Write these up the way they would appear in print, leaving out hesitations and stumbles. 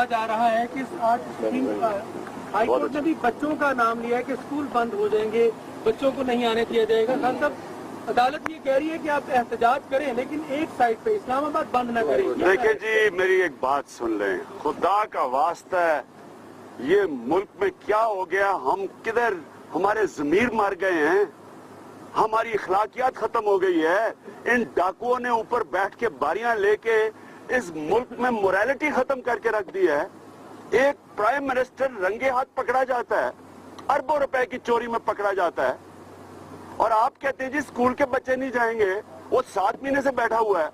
जा रहा है कि आज हाई कोर्ट ने भी बच्चों का नाम लिया है कि स्कूल बंद हो जाएंगे, बच्चों को नहीं आने दिया जाएगा। खान साहब, अदालत ये कह रही है कि आप एहतजाज करें लेकिन एक साइड पे इस्लामाबाद बंद न करें। देखिए जी, मेरी एक बात सुन लें, खुदा का वास्ता है, ये मुल्क में क्या हो गया, हम किधर, हमारे ज़मीर मर गए हैं, हमारी इखलाकियात खत्म हो गई है। इन डाकुओं ने ऊपर बैठ के बारियां लेके इस मुल्क में मोरालिटी खत्म करके रख दी है। एक प्राइम मिनिस्टर रंगे हाथ पकड़ा जाता है, अरबों रुपए की चोरी में पकड़ा जाता है, और आप कहते हैं जी स्कूल के बच्चे नहीं जाएंगे। वो 7 महीने से बैठा हुआ है,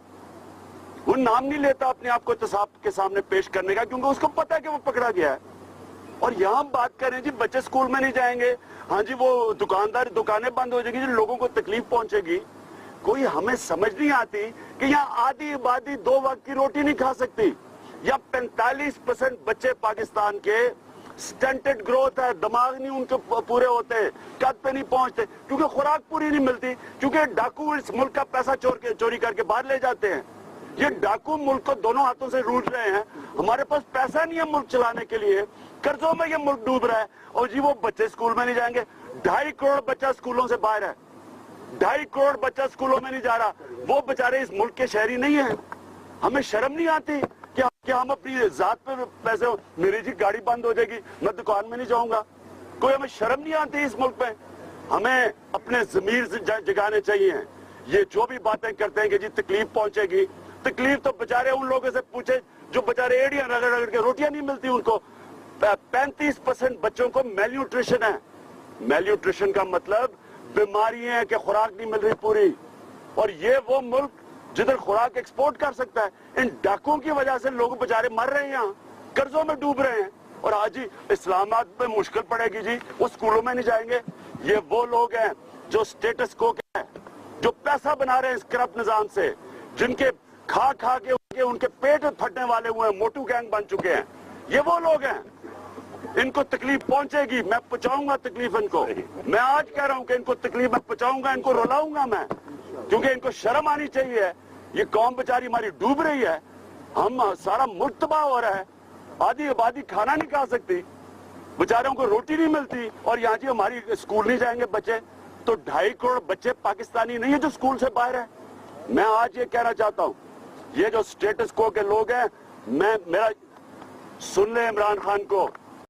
वो नाम नहीं लेता अपने आप को एहतसाब के सामने पेश करने का, क्योंकि उसको पता है कि वो पकड़ा गया है। और यहाँ बात करें जी बच्चे स्कूल में नहीं जाएंगे, हाँ जी वो दुकानें बंद हो जाएगी जी, लोगों को तकलीफ पहुंचेगी। कोई हमें समझ नहीं आती कि यहाँ आधी आबादी 2 वक्त की रोटी नहीं खा सकती, या 45% बच्चे पाकिस्तान के स्टंटेड ग्रोथ है, दिमाग नहीं उनके पूरे होते, कद पे नहीं पहुंचते, क्योंकि खुराक पूरी नहीं मिलती, क्योंकि डाकू इस मुल्क का पैसा चोरी करके बाहर ले जाते हैं। ये डाकू मुल्क को दोनों हाथों से लूट रहे हैं। हमारे पास पैसा नहीं है मुल्क चलाने के लिए, कर्जों में ये मुल्क डूब रहा है। और जी वो बच्चे स्कूल में नहीं जाएंगे, 2.5 करोड़ बच्चा स्कूलों से बाहर है, 2.5 करोड़ बच्चा स्कूलों में नहीं जा रहा। वो बेचारे इस मुल्क के शहरी नहीं है। हमें शर्म नहीं आती कि हम अपनी जात पे पैसे, मेरी जी गाड़ी बंद हो जाएगी, मैं दुकान में नहीं जाऊंगा। कोई हमें शर्म नहीं आती इस मुल्क में। हमें अपने ज़मीर से जगाने चाहिए। ये जो भी बातें करते हैं कि जी तकलीफ पहुंचेगी, तकलीफ तो बेचारे उन लोगों से पूछे जो बेचारे एड़ियां रगड़ के रोटियां नहीं मिलती उनको। 35% बच्चों को मेल न्यूट्रिशन है। मेल न्यूट्रिशन का मतलब बीमारी है कि खुराक नहीं मिल रही पूरी। और ये वो मुल्क जिधर खुराक एक्सपोर्ट कर सकता है, इन डाकुओं की वजह से लोग बेचारे मर रहे हैं, यहाँ कर्जों में डूब रहे हैं। और आज ही इस्लामाबाद में मुश्किल पड़ेगी जी, वो स्कूलों में नहीं जाएंगे। ये वो लोग हैं जो स्टेटस को के हैं, जो पैसा बना रहे हैं इस करप्ट निजाम से, जिनके खा के उनके पेट फटने वाले हुए हैं, मोटू गैंग बन चुके हैं। ये वो लोग हैं, इनको तकलीफ पहुंचेगी, मैं पहुंचाऊंगा तकलीफ इनको। मैं आज कह रहा हूं कि इनको तकलीफ मैं पहुंचाऊंगा, इनको रुलाऊंगा मैं, क्योंकि इनको शर्म आनी चाहिए। ये कौम बेचारी हमारी डूब रही है, हम सारा मुल्क तबाह हो रहा है, आधी आबादी खाना नहीं खा सकती, बेचारों को रोटी नहीं मिलती। और यहाँ जी हमारी स्कूल नहीं जाएंगे बच्चे, तो 2.5 करोड़ बच्चे पाकिस्तानी नहीं है जो स्कूल से बाहर है। मैं आज ये कहना चाहता हूँ, ये जो स्टेटस को के लोग हैं, मेरा सुन ले इमरान खान को,